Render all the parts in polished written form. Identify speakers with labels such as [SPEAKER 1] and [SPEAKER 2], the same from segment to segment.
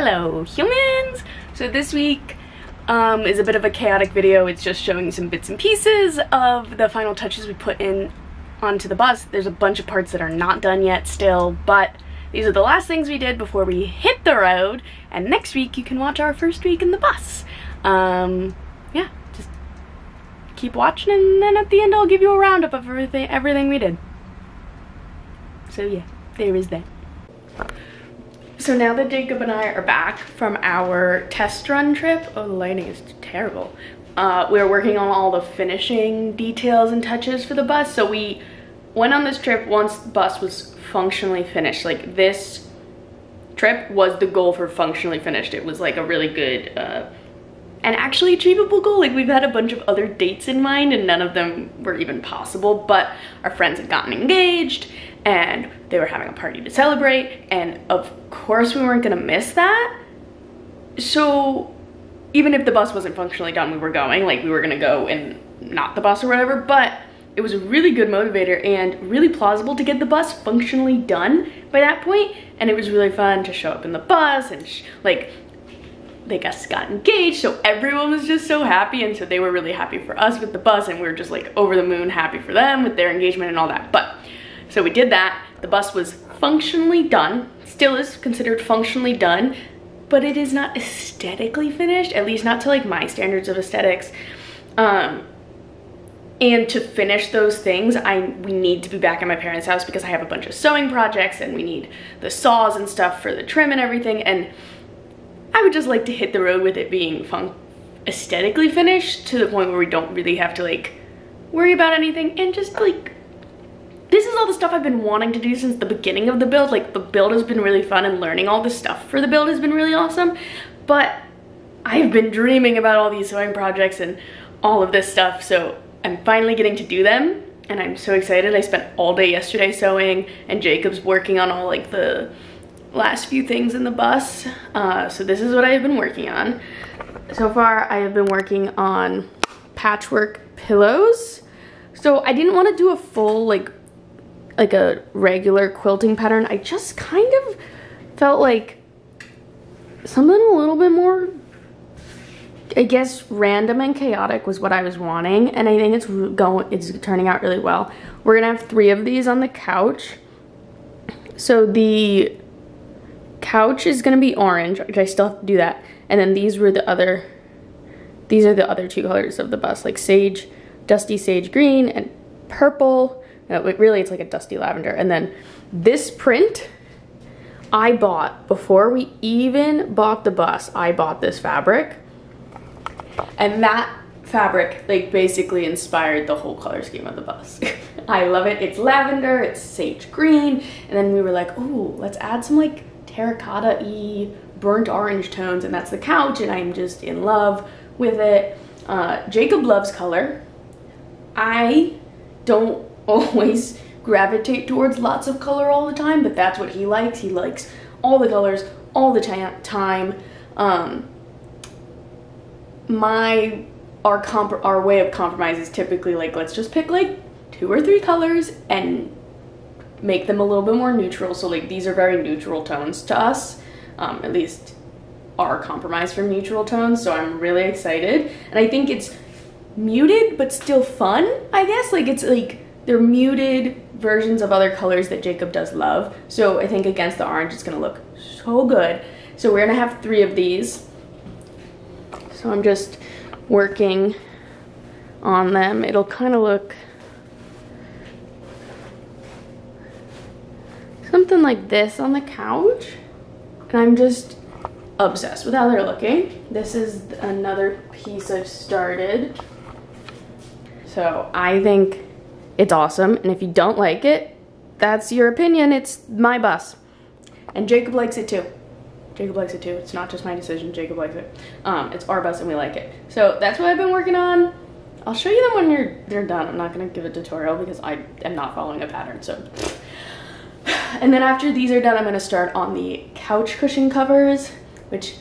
[SPEAKER 1] Hello humans! So this week is a bit of a chaotic video. It's just showing some bits and pieces of the final touches we put in onto the bus. There's a bunch of parts that are not done yet still, but these are the last things we did before we hit the road, and next week you can watch our first week in the bus. Yeah, just keep watching, and then at the end I'll give you a roundup of everything we did. So yeah, there is that. So now that Jacob and I are back from our test run trip, oh, the lighting is terrible. We're working on all the finishing details and touches for the bus. So we went on this trip once the bus was functionally finished. Like, this trip was the goal for functionally finished. It was like a really good and actually achievable goal. Like, we've had a bunch of other dates in mind and none of them were even possible, but our friends had gotten engaged and they were having a party to celebrate, and of course we weren't gonna miss that. So even if the bus wasn't functionally done, we were going, like, we were gonna go and not the bus or whatever, but it was a really good motivator and really plausible to get the bus functionally done by that point. And it was really fun to show up in the bus and like, they just got engaged, so everyone was just so happy, and so they were really happy for us with the bus, and we were just like over the moon happy for them with their engagement and all that. But so we did that. The bus was functionally done, still is considered functionally done, but it is not aesthetically finished, at least not to like my standards of aesthetics. And to finish those things, we need to be back at my parents' house because I have a bunch of sewing projects and we need the saws and stuff for the trim and everything, and I would just like to hit the road with it being aesthetically finished to the point where we don't really have to like worry about anything, and just like, this is all the stuff I've been wanting to do since the beginning of the build. Like, the build has been really fun and learning all this stuff for the build has been really awesome, but I've been dreaming about all these sewing projects and all of this stuff, so I'm finally getting to do them and I'm so excited. I spent all day yesterday sewing, and Jacob's working on all like the last few things in the bus. So this is what I have been working on. So far I have been working on patchwork pillows. So I didn't want to do a full like a regular quilting pattern. I just kind of felt like something a little bit more, I guess, random and chaotic was what I was wanting, and I think it's turning out really well. We're gonna have 3 of these on the couch. So the couch is gonna be orange, which I still have to do that, and then these are the other 2 colors of the bus, like sage, dusty sage green, and purple. No, really it's like a dusty lavender. And then this print I bought before we even bought the bus. I bought this fabric, and that fabric like basically inspired the whole color scheme of the bus. I love it. It's lavender, it's sage green, and then we were like, oh, let's add some like terracotta-y burnt orange tones, and that's the couch, and I'm just in love with it. Jacob loves color. I don't always gravitate towards lots of color all the time, but that's what he likes. He likes all the colors all the time. Our way of compromise is typically like, let's just pick like 2 or 3 colors and make them a little bit more neutral. So like, these are very neutral tones to us, at least our compromise for neutral tones. So I'm really excited, and I think it's muted but still fun, I guess. Like, it's like they're muted versions of other colors that Jacob does love. So I think against the orange it's gonna look so good. So we're gonna have 3 of these. So I'm just working on them. It'll kind of look something like this on the couch, and I'm just obsessed with how they're looking. This is another piece I've started. So I think it's awesome, and if you don't like it, that's your opinion. It's my bus, and Jacob likes it too. Jacob likes it too. It's not just my decision. Jacob likes it. It's our bus and we like it. So that's what I've been working on. I'll show you them when they're done. I'm not gonna give a tutorial because I am not following a pattern. So, and then after these are done, I'm gonna start on the couch cushion covers, which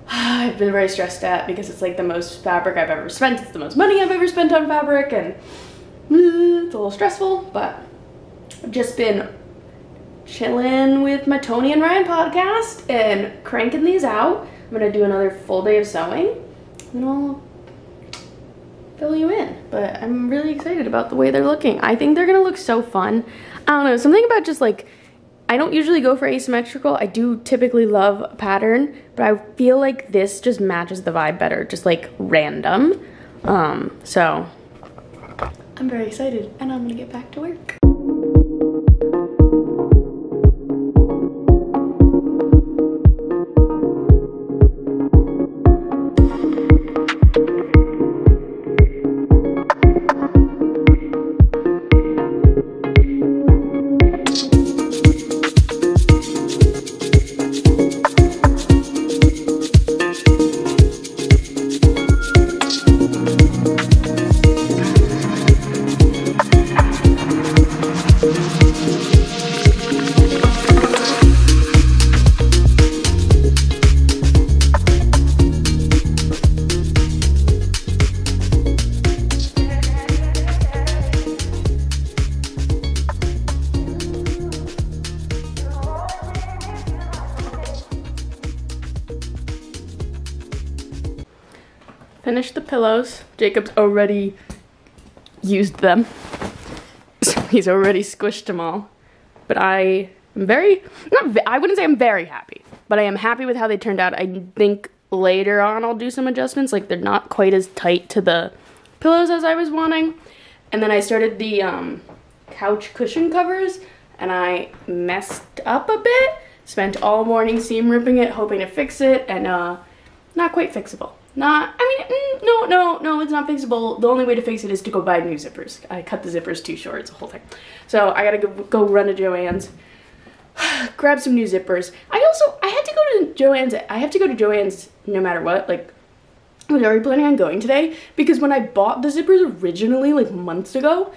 [SPEAKER 1] I've been very stressed at because it's like the most fabric I've ever spent. It's the most money I've ever spent on fabric, and it's a little stressful, but I've just been chilling with my Tony and Ryan podcast and cranking these out. I'm gonna do another full day of sewing and I'll fill you in. But I'm really excited about the way they're looking. I think they're gonna look so fun. I don't know, something about just like, I don't usually go for asymmetrical. I do typically love a pattern, but I feel like this just matches the vibe better, just like random. So I'm very excited and I'm gonna get back to work. Finished the pillows. Jacob's already used them. So he's already squished them all. But I am I wouldn't say I'm very happy, but I am happy with how they turned out. I think later on I'll do some adjustments, like they're not quite as tight to the pillows as I was wanting. And then I started the couch cushion covers and I messed up a bit. Spent all morning seam ripping it, hoping to fix it, and not quite fixable. No, it's not fixable. The only way to fix it is to go buy new zippers. I cut the zippers too short, it's a whole thing. So I gotta go run to Joann's, grab some new zippers. I had to go to Joann's. I have to go to Joann's no matter what. Like, I was already planning on going today because when I bought the zippers originally, like months ago,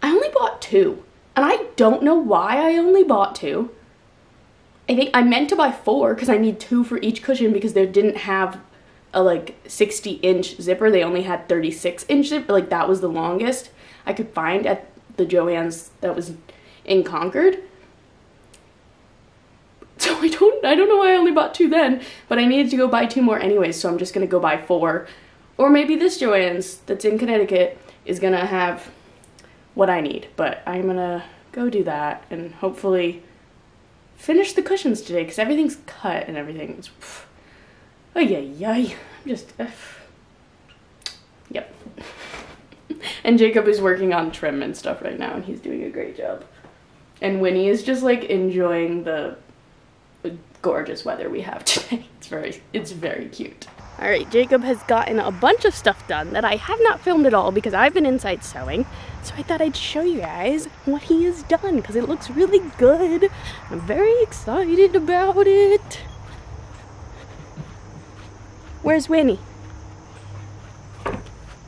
[SPEAKER 1] I only bought 2. And I don't know why I only bought 2. I think I meant to buy 4 because I need 2 for each cushion because they didn't have a like 60-inch zipper. They only had 36-inch zipper. Like that was the longest I could find at the Joann's that was in Concord. So I don't know why I only bought 2 then, but I needed to go buy 2 more anyways, so I'm just gonna go buy 4. Or maybe this Joann's that's in Connecticut is gonna have what I need, but I'm gonna go do that and hopefully finish the cushions today because everything's cut and everything. It's, I'm just, yep. And Jacob is working on trim and stuff right now and he's doing a great job. And Winnie is just like enjoying the gorgeous weather we have today. It's very cute. All right, Jacob has gotten a bunch of stuff done that I have not filmed at all because I've been inside sewing. So I thought I'd show you guys what he has done because it looks really good. I'm very excited about it. Where's Winnie?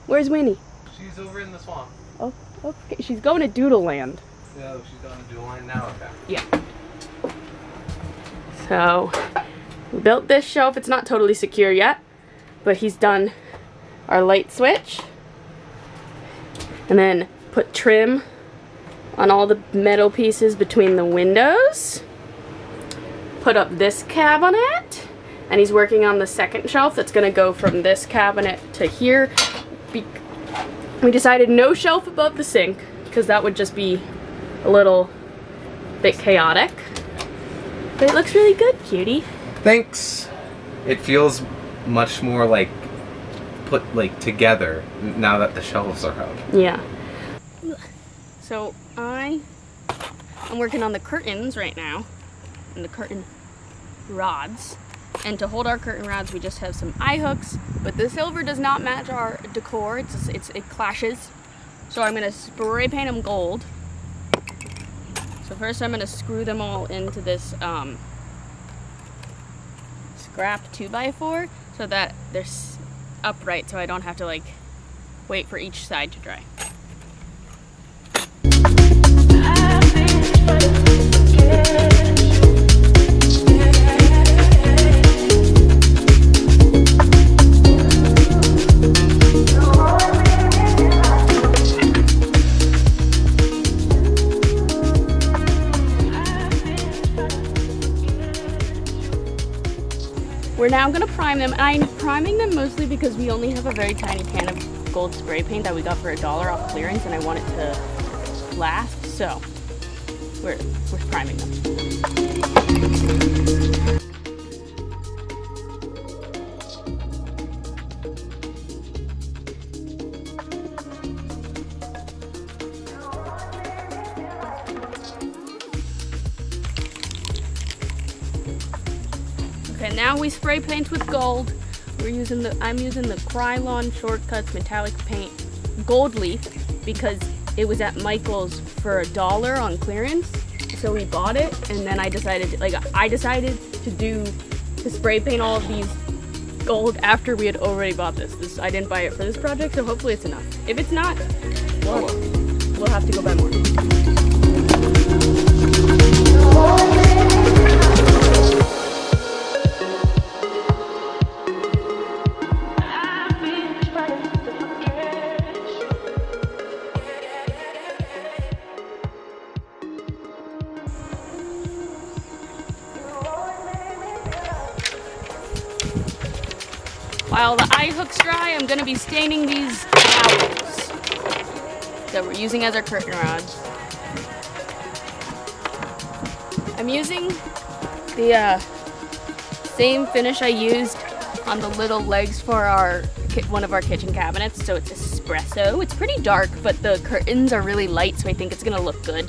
[SPEAKER 1] Where's Winnie?
[SPEAKER 2] She's over in the swamp.
[SPEAKER 1] Oh, okay. She's going to Doodle Land.
[SPEAKER 2] No, she's going to Doodle Land now, okay.
[SPEAKER 1] Yeah. So, we built this shelf. It's not totally secure yet, but he's done our light switch. And then put trim on all the metal pieces between the windows. Put up this cabinet. And he's working on the second shelf that's gonna go from this cabinet to here. We decided no shelf above the sink because that would just be a little bit chaotic. But it looks really good, cutie.
[SPEAKER 2] Thanks. It feels much more like put like together now that the shelves are out.
[SPEAKER 1] Yeah. So I'm working on the curtains right now and the curtain rods. And to hold our curtain rods, we just have some eye hooks, but the silver does not match our decor. It clashes. So I'm gonna spray paint them gold. So first I'm gonna screw them all into this scrap 2x4 so that they're upright so I don't have to like wait for each side to dry. We're now gonna prime them. I'm priming them mostly because we only have a very tiny can of gold spray paint that we got for $1 off clearance, and I want it to last, so we're priming them. Okay, now we spray paint with gold. I'm using the Krylon Shortcuts metallic paint gold leaf because it was at Michael's for $1 on clearance. So we bought it, and then I decided to spray paint all of these gold after we had already bought this. I didn't buy it for this project, so hopefully it's enough. If it's not, we'll have to go buy more. While the eye hook's dry, I'm gonna be staining these towels that we're using as our curtain rods. I'm using the same finish I used on the little legs for one of our kitchen cabinets, so it's espresso. It's pretty dark, but the curtains are really light, so I think it's gonna look good.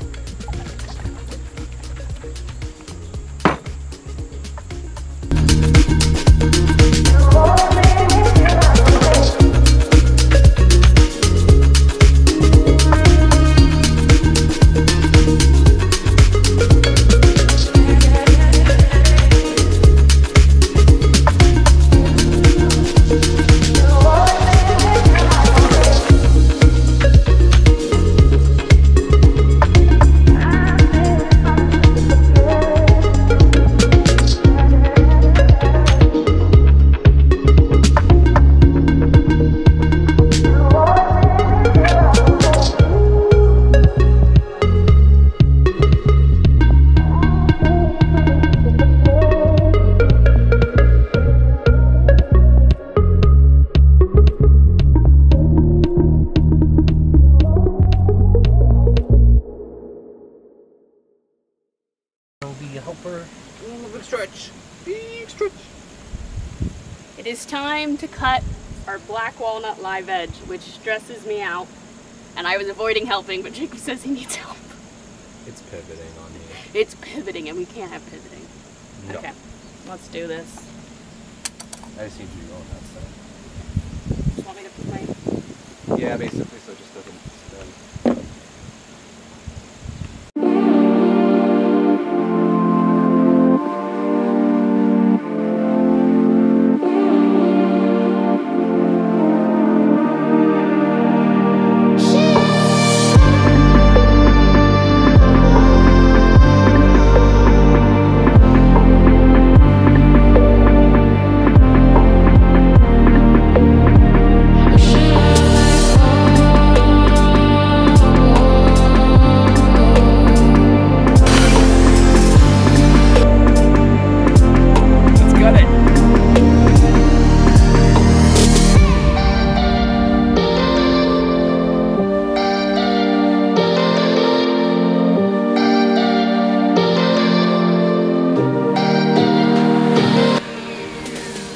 [SPEAKER 1] It is time to cut our black walnut live edge, which stresses me out. And I was avoiding helping, but Jacob says he needs help.
[SPEAKER 2] It's pivoting on me.
[SPEAKER 1] It's pivoting, and we can't have pivoting.
[SPEAKER 2] No.
[SPEAKER 1] Okay, let's do this.
[SPEAKER 2] I just need you to go on that side.
[SPEAKER 1] Just want me to put my...
[SPEAKER 2] Yeah, basically, so it just doesn't spin.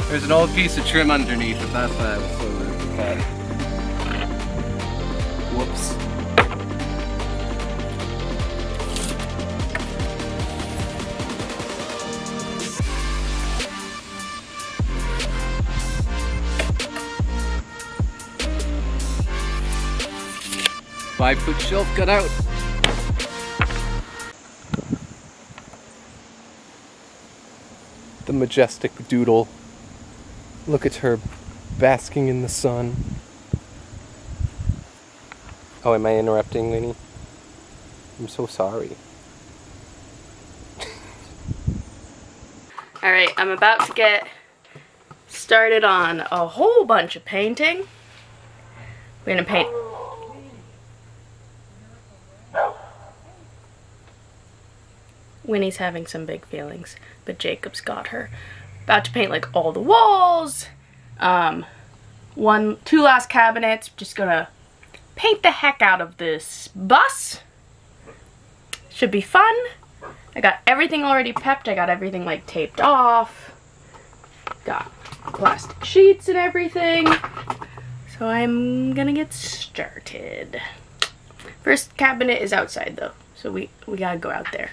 [SPEAKER 2] There's an old piece of trim underneath, but that's why I was so rude to cut. Whoops. Five-foot shelf cut out. The majestic doodle. Look at her basking in the sun. Oh, am I interrupting, Winnie? I'm so sorry.
[SPEAKER 1] Alright, I'm about to get started on a whole bunch of painting. We're gonna paint. Winnie's having some big feelings, but Jacob's got her. About to paint like all the walls. Two last cabinets. Just gonna paint the heck out of this bus. Should be fun. I got everything already prepped. I got everything like taped off. Got plastic sheets and everything. So I'm gonna get started. First cabinet is outside though, so we gotta go out there.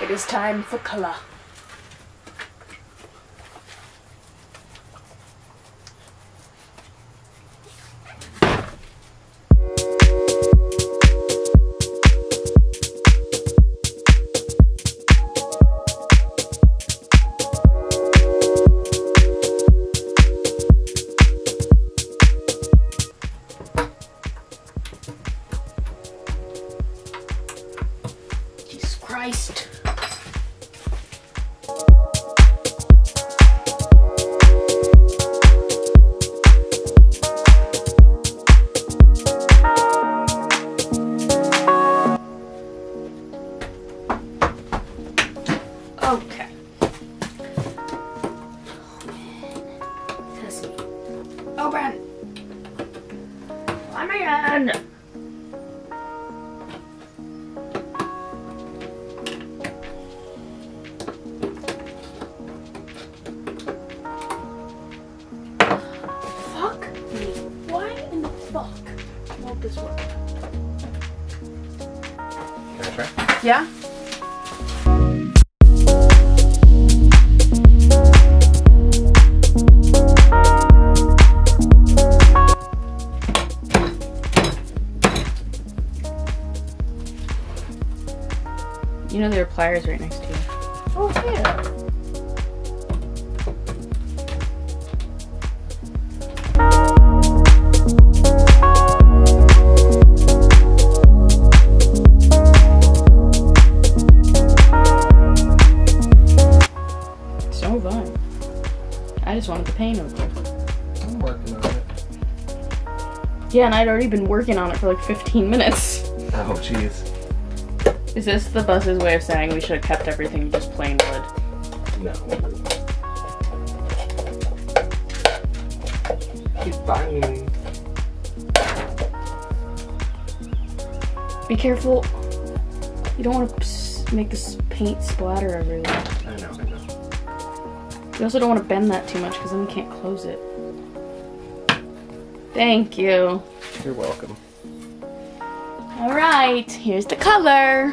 [SPEAKER 1] It is time for color. Jesus Christ. Okay. Oh, Brad. I'm in. Fuck me. Why in the fuck won't this work?
[SPEAKER 2] Can I try?
[SPEAKER 1] Yeah? You know there are pliers right next to you.
[SPEAKER 3] Oh, yeah.
[SPEAKER 1] So fun. I just wanted the paint over.
[SPEAKER 2] I'm working on it.
[SPEAKER 1] Yeah, and I'd already been working on it for like 15 minutes.
[SPEAKER 2] Oh, jeez.
[SPEAKER 1] Is this the bus's way of saying we should have kept everything just plain wood?
[SPEAKER 2] No. Keep banging.
[SPEAKER 1] Be careful. You don't want to make this paint splatter everywhere.
[SPEAKER 2] I know, I know.
[SPEAKER 1] You also don't want to bend that too much because then we can't close it. Thank you.
[SPEAKER 2] You're welcome.
[SPEAKER 1] Alright, here's the color.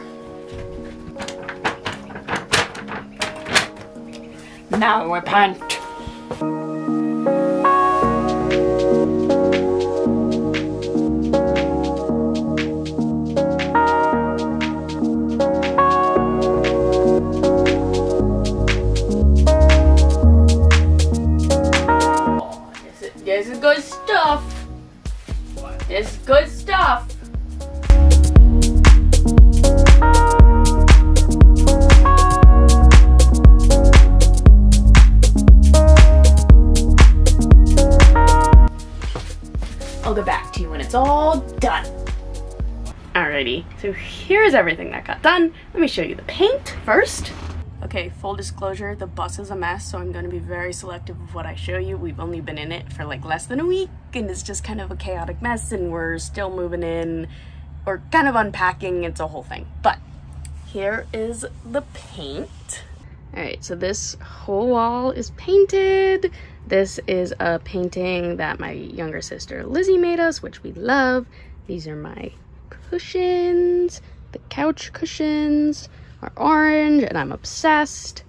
[SPEAKER 1] Now we paint. This is good stuff. This is good stuff. I'll get back to you when it's all done. Alrighty, so here's everything that got done. Let me show you the paint first. Okay, full disclosure, the bus is a mess, so I'm going to be very selective of what I show you. We've only been in it for like less than a week, and it's just kind of a chaotic mess, and we're still moving in, or kind of unpacking. It's a whole thing. But here is the paint. Alright, so this whole wall is painted. This is a painting that my younger sister Lizzie made us, which we love. These are my cushions. The couch cushions are orange, and I'm obsessed.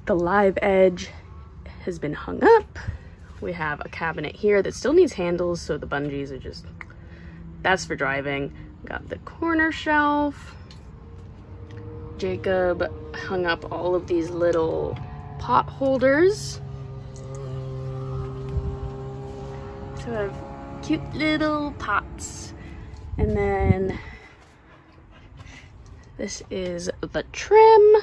[SPEAKER 1] The live edge has been hung up. We have a cabinet here that still needs handles, so the bungees are just, that's for driving. Got the corner shelf. Jacob hung up all of these little pot holders. So I have cute little pots. And then this is the trim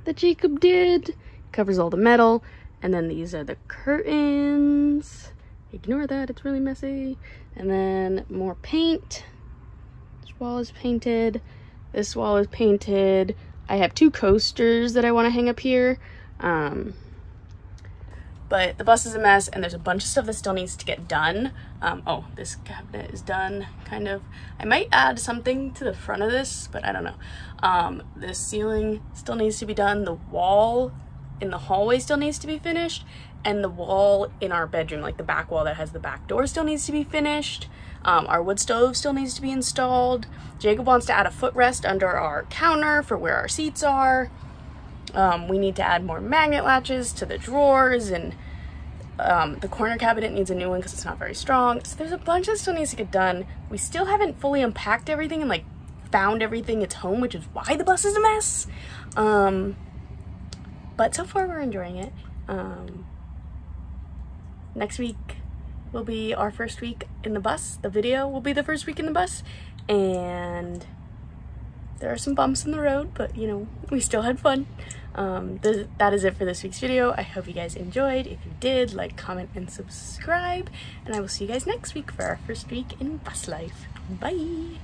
[SPEAKER 1] that Jacob did. Covers all the metal. And then these are the curtains. Ignore that, it's really messy. And then more paint. This wall is painted. This wall is painted. I have two coasters that I want to hang up here. But the bus is a mess, and there's a bunch of stuff that still needs to get done. Oh, this cabinet is done, kind of. I might add something to the front of this, but I don't know. This ceiling still needs to be done. The wall in the hallway still needs to be finished. And the wall in our bedroom, like the back wall that has the back door, still needs to be finished. Our wood stove still needs to be installed. Jacob wants to add a footrest under our counter for where our seats are. We need to add more magnet latches to the drawers, and the corner cabinet needs a new one because it's not very strong. So there's a bunch that still needs to get done. We still haven't fully unpacked everything and like found everything its home, which is why the bus is a mess. But so far we're enjoying it. Next week will be our first week in the bus. The video will be the first week in the bus, and there are some bumps in the road, but you know, we still had fun. That is it for this week's video. I hope you guys enjoyed. If you did, like, comment, and subscribe, and I will see you guys next week for our first week in bus life. Bye!